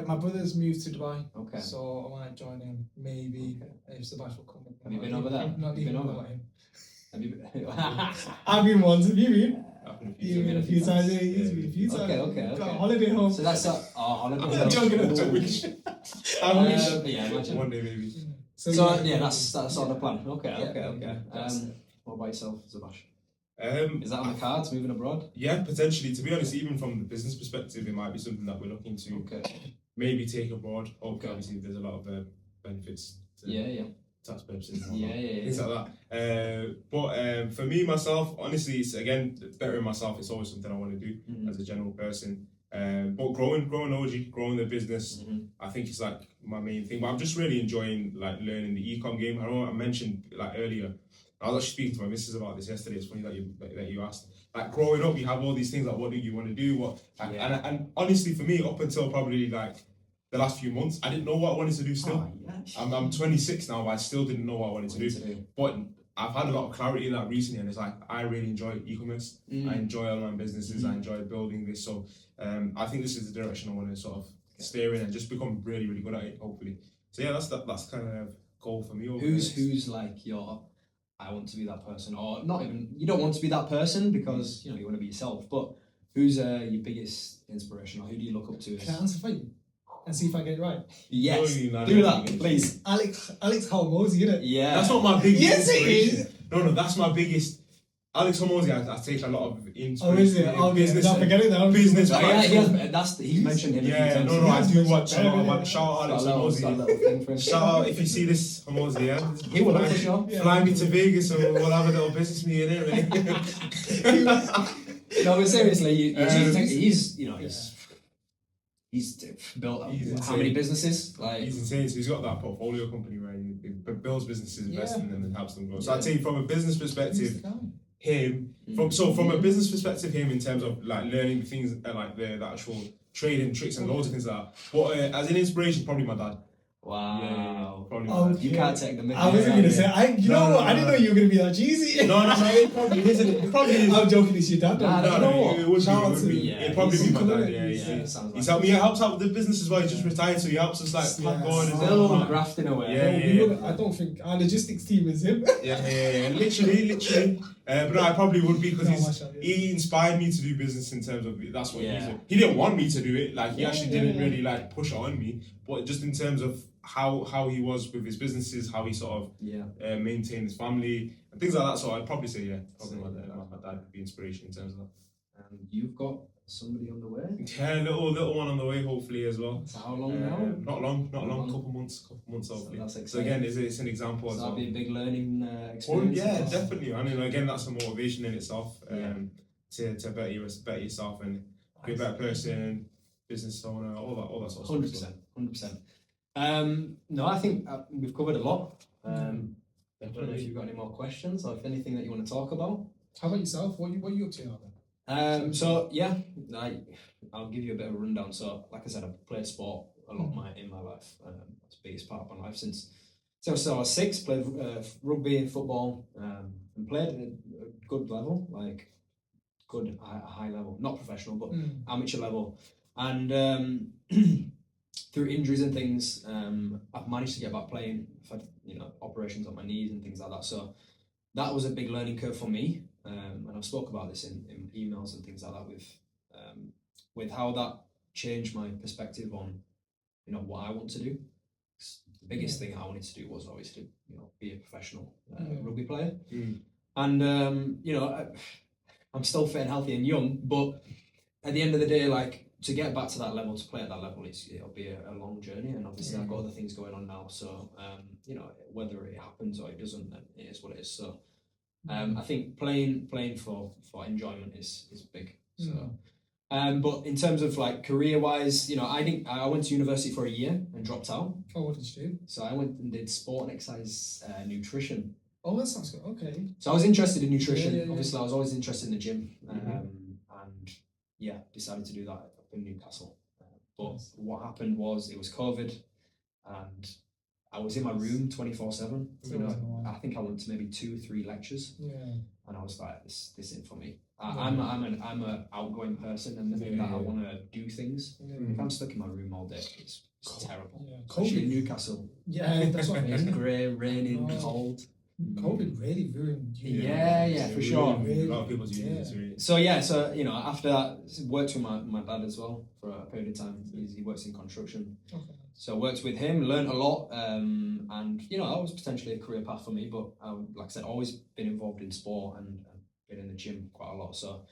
My brother's moved to Dubai. Okay. So I might join him. Maybe if Zubash will come. Have you been over there? Not even over him. Have you been? I've been once. Have you been? He's been a few times. He's been a few times. Okay. Got a holiday home. So that's holiday home. I'm not joking. I wish. Yeah, imagine. One day maybe. So that's sort of the plan. Okay. What about yourself, Zubash? Is that on the cards, moving abroad? Yeah, potentially. To be honest, even from the business perspective, it might be something that we're looking to maybe take abroad. Obviously, there's a lot of benefits. Tax purposes. Things like that. But for me, myself, honestly, it's again, bettering myself. It's always something I want to do as a general person. But growing OG, growing the business, I think it's like my main thing. But I'm just really enjoying like learning the e-com game. I know I mentioned like earlier. I was actually speaking to my missus about this yesterday. It's funny that you asked. Like growing up, you have all these things like what do you want to do? And honestly, for me, up until probably like the last few months, I didn't know what I wanted to do still. I'm 26 now, but I still didn't know what I wanted to do. But I've had a lot of clarity in that recently, and it's like I really enjoy e-commerce. I enjoy online businesses. I enjoy building this. So I think this is the direction I want to sort of steer in and just become really, really good at it, hopefully. So yeah, that's kind of goal for me. Who's like your I want to be that person, or not even you don't want to be that person because you want to be yourself. But who's your biggest inspiration, or who do you look up to? Can I answer for you and see if I get it right? Yes, do that, please. Alex Hormozy, isn't it? Yeah, that's not my biggest. Yes, it is. No, that's my biggest. Alex Hormozy, I take a lot of inspiration. Oh, is it? Oh, business. Not forgetting that. Business. He's mentioned him. Yeah, no, I do watch a lot. Shout out Alex Hormozy. Shout out if you see this, Hormozy. Yeah, he will for sure. Fly me to Vegas, and we'll have a little business meeting there. Really. No, but seriously, he's built how many businesses? Like he's insane. So he's got that portfolio company where he builds businesses, invests in them, and helps them grow. So I'd say from a business perspective, him. From a business perspective, him in terms of like learning things like the actual trading tricks and loads of things like that. But as an inspiration, probably my dad. Wow. Yeah, probably my dad. You can't take the mic. I wasn't gonna say. I didn't know you were gonna be that cheesy. No, it probably isn't. It probably is. I'm joking. It's your dad. No, it would be. It'd probably be my dad. Yeah, he's helped me. He helps out with the business as well. He just retired, so he helps us like going and still grafting away. I don't think our logistics team is him. Yeah. Literally. But no, I probably would be because he inspired me to do business in terms of that's what he's doing. He didn't want me to do it. Like he actually didn't really like push it on me. But just in terms of how he was with his businesses, how he sort of maintained his family and things like that. So I'd probably say probably my dad would be inspiration in terms of that. And you've got somebody on the way? Yeah, little one on the way hopefully as well. So how long now? Not long. Couple months hopefully. So again, it's an example. So that'll be a big learning experience. Yeah, definitely. I mean, again, that's a motivation in itself. To better yourself and be a better person, business owner, all that sort of stuff. 100%. No, I think we've covered a lot. I don't know if you've got any more questions or if anything that you want to talk about. How about yourself? What are you up to now then? I'll give you a bit of a rundown. So, like I said, I've played sport a lot in my life. It's the biggest part of my life since I was 6. Played rugby and football, and played at a good level, like good high level, not professional, but amateur level. And through injuries and things, I've managed to get back playing. I've had operations on my knees and things like that. So that was a big learning curve for me. And I've spoke about this in emails and things like that with how that changed my perspective on what I want to do. The biggest thing I wanted to do was obviously be a professional rugby player. And I'm still fit and healthy and young, but at the end of the day, like to get back to that level, to play at that level, it'll be a long journey. And obviously I've got other things going on now, so whether it happens or it doesn't, then it is what it is. So I think playing for enjoyment is big. So, but in terms of like career wise, I went to university for a year and dropped out. Oh, what did you do? So I went and did sport and exercise nutrition. Oh, that sounds good. Okay. So I was interested in nutrition. Obviously, I was always interested in the gym, and decided to do that up in Newcastle. But what happened was it was COVID, and I was in my room 24/7. I think I went to maybe 2-3 lectures. Yeah. And I was like, this isn't for me. I'm an outgoing person, and that I want to do things. If I'm stuck in my room all day, it's terrible. Yeah. Especially in Newcastle. Yeah, that's what I mean. It's grey, raining, cold. COVID really ruined you. Yeah, for sure. A lot of people's using it. So after that, worked with my dad as well for a period of time. He works in construction. Okay. So I worked with him, learned a lot, and that was potentially a career path for me. But like I said, always been involved in sport and been in the gym quite a lot, so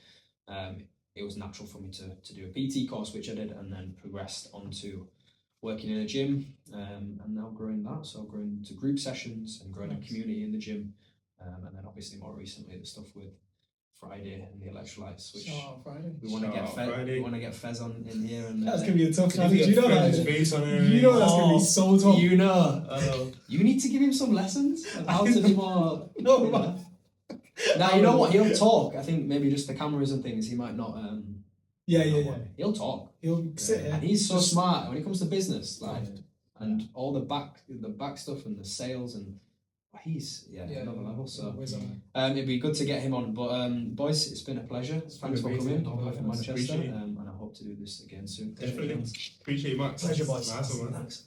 it was natural for me to do a PT course, which I did, and then progressed onto working in a gym, and now growing that. So growing to group sessions and growing a community in the gym, and then obviously more recently the stuff with Friday and the electrolytes, which we want to get we want to get Fez on in here, and that's gonna be a tough challenge. You know that. You know that's gonna be so tough. You know, you need to give him some lessons on how to be more. No, now you know what, he'll talk. I think maybe just the cameras and things he might not. Yeah. He'll talk. He'll sit here. And he's so smart when it comes to business, like, and all the back stuff and the sales, and he's another level. So it'd be good to get him on. But boys, it's been a pleasure. Thanks for coming all the way from Manchester, and I hope to do this again soon. Definitely. Appreciate it, Max. Pleasure, boys. Nice one, man. Thanks.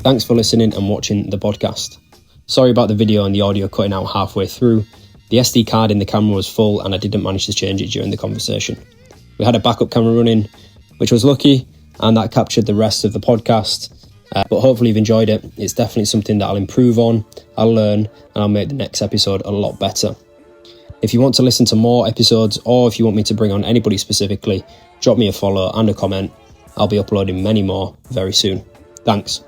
Thanks for listening and watching the podcast. Sorry about the video and the audio cutting out halfway through. The SD card in the camera was full and I didn't manage to change it during the conversation. We had a backup camera running, which was lucky, and that captured the rest of the podcast. But hopefully you've enjoyed it. It's definitely something that I'll improve on, I'll learn, and I'll make the next episode a lot better. If you want to listen to more episodes, or if you want me to bring on anybody specifically, drop me a follow and a comment. I'll be uploading many more very soon. Thanks.